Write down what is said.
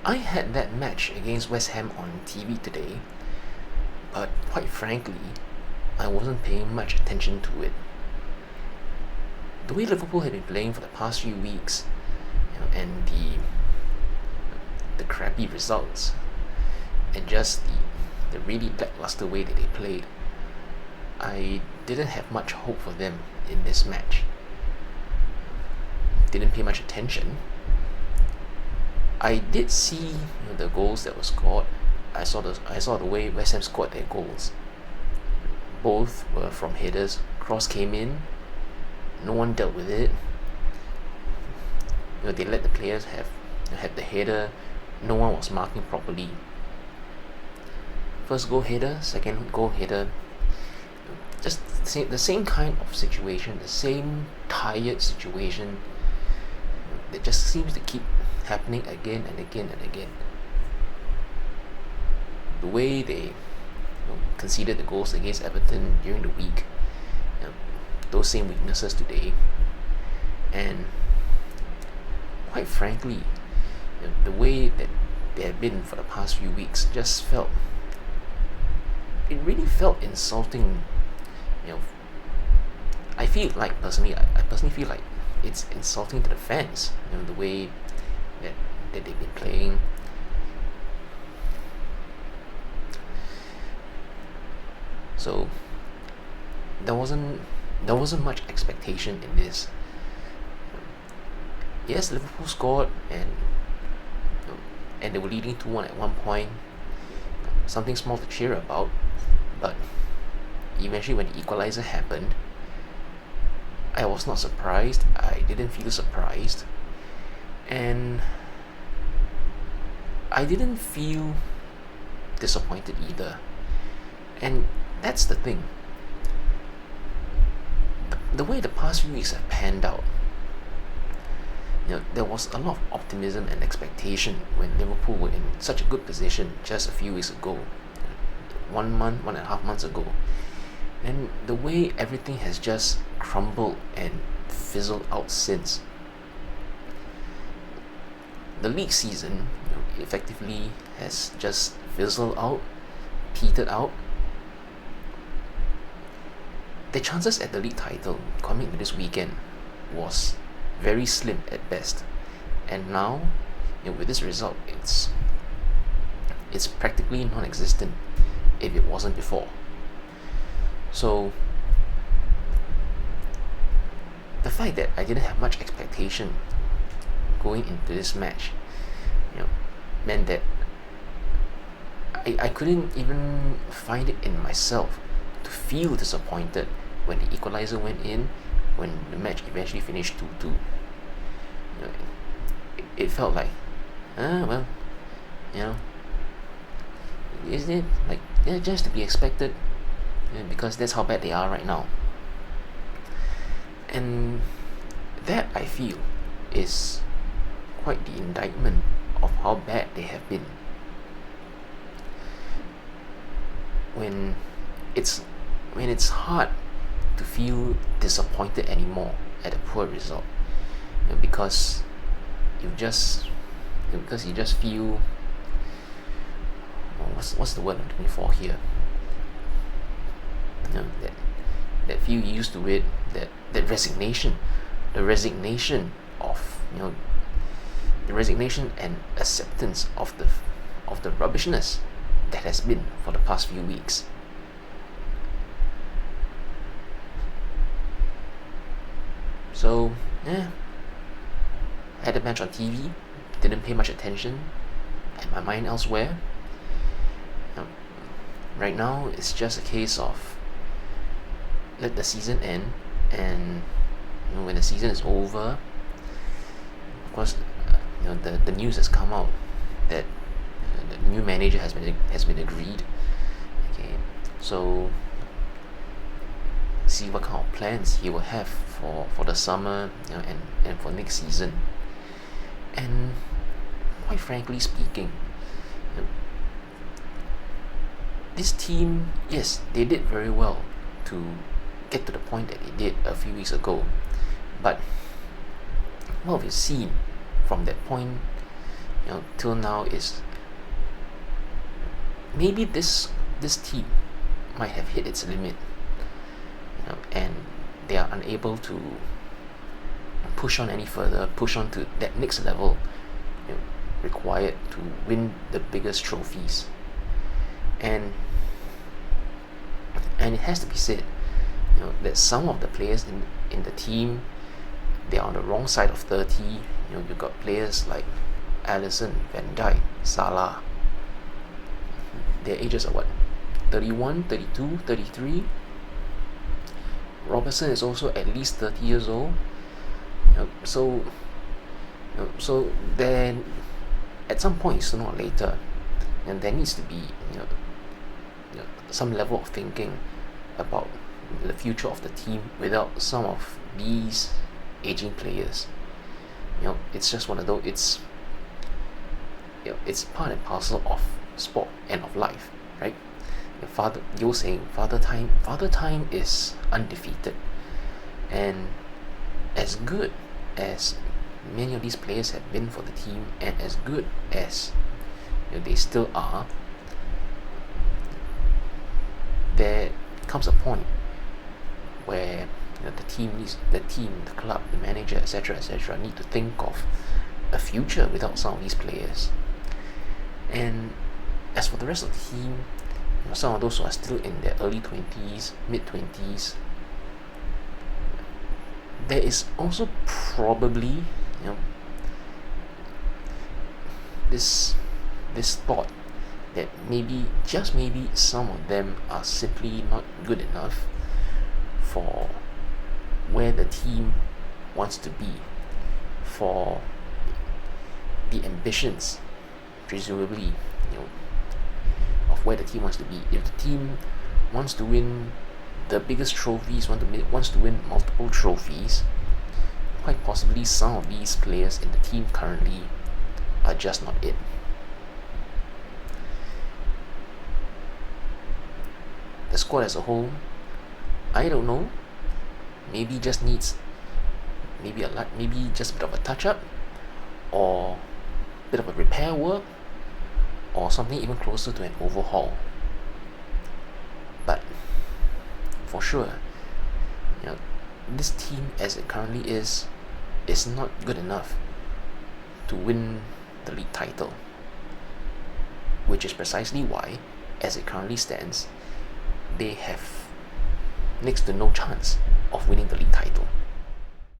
I had that match against West Ham on TV today, but quite frankly, I wasn't paying much attention to it. The way Liverpool had been playing for the past few weeks, and the crappy results, and just the really lackluster way that they played, I didn't have much hope for them in this match. Didn't pay much attention. I did see the goals that were scored. I saw the way West Ham scored their goals. Both were from headers. Cross came in. No one dealt with it. They let the players have the header. No one was marking properly. First goal header, second goal header. Just the same kind of situation, the same tired situation that just seems to keep happening again and again and again. The way they conceded the goals against Everton during the week, those same weaknesses today, and quite frankly, the way that they have been for the past few weeks just really felt insulting. I feel like personally, I personally feel like it's insulting to the fans. The way that they've been playing. So there wasn't much expectation in this. Yes, Liverpool scored, and they were leading 2-1 at one point. Something small to cheer about, but eventually when the equalizer happened, I was not surprised. I didn't feel surprised, and I didn't feel disappointed either. And that's the thing. The way the past few weeks have panned out, there was a lot of optimism and expectation when Liverpool were in such a good position just a few weeks ago, 1 and a half months ago. And the way everything has just crumbled and fizzled out since. The league season effectively has just fizzled out, petered out. The chances at the league title coming into this weekend was very slim at best, and now, with this result, it's practically non-existent if it wasn't before. So the fact that I didn't have much expectation going into this match, meant that I couldn't even find it in myself to feel disappointed when the equalizer went in, when the match eventually finished 2-2. It felt like, well, isn't it like, just to be expected, because that's how bad they are right now. And that, I feel, is quite the indictment of how bad they have been. When it's hard to feel disappointed anymore at a poor result, because you just feel, what's the word I'm looking for here? That feel used to it, that resignation, the resignation of the resignation and acceptance of the rubbishness that has been for the past few weeks. So, I had a match on TV, didn't pay much attention, had my mind elsewhere. Right now, it's just a case of let the season end, and when the season is over, of course, the news has come out that the new manager has been agreed. Okay, so see what kind of plans he will have for the summer, and for next season. And quite frankly speaking, this team, yes, they did very well to get to the point that they did a few weeks ago, but what we've seen from that point till now is maybe this team might have hit its limit, and they are unable to push on any further, push on to that next level required to win the biggest trophies. And it has to be said, that some of the players in the team, they are on the wrong side of 30. You've got players like Alisson, Van Dijk, Salah. Their ages are what? 31, 32, 33. Robertson is also at least 30 years old. So then at some point, sooner or later, and there needs to be some level of thinking about the future of the team without some of these aging players. It's just one of those. It's part and parcel of sport and of life, right? You're saying father time is undefeated, and as good as many of these players have been for the team, and as good as they still are, there comes a point where the club, the manager, etc., need to think of a future without some of these players. And as for the rest of the team, some of those who are still in their early 20s, mid 20s, there is also probably this thought that maybe, just maybe, some of them are simply not good enough for where the team wants to be, for the ambitions, presumably, of where the team wants to be. If the team wants to win the biggest trophies, wants to win multiple trophies, quite possibly some of these players in the team currently are just not it. The squad as a whole, I don't know, maybe just needs maybe just a bit of a touch up, or a bit of a repair work, or something even closer to an overhaul. But for sure, this team as it currently is not good enough to win the league title, which is precisely why, as it currently stands, they have next to no chance of winning the league title.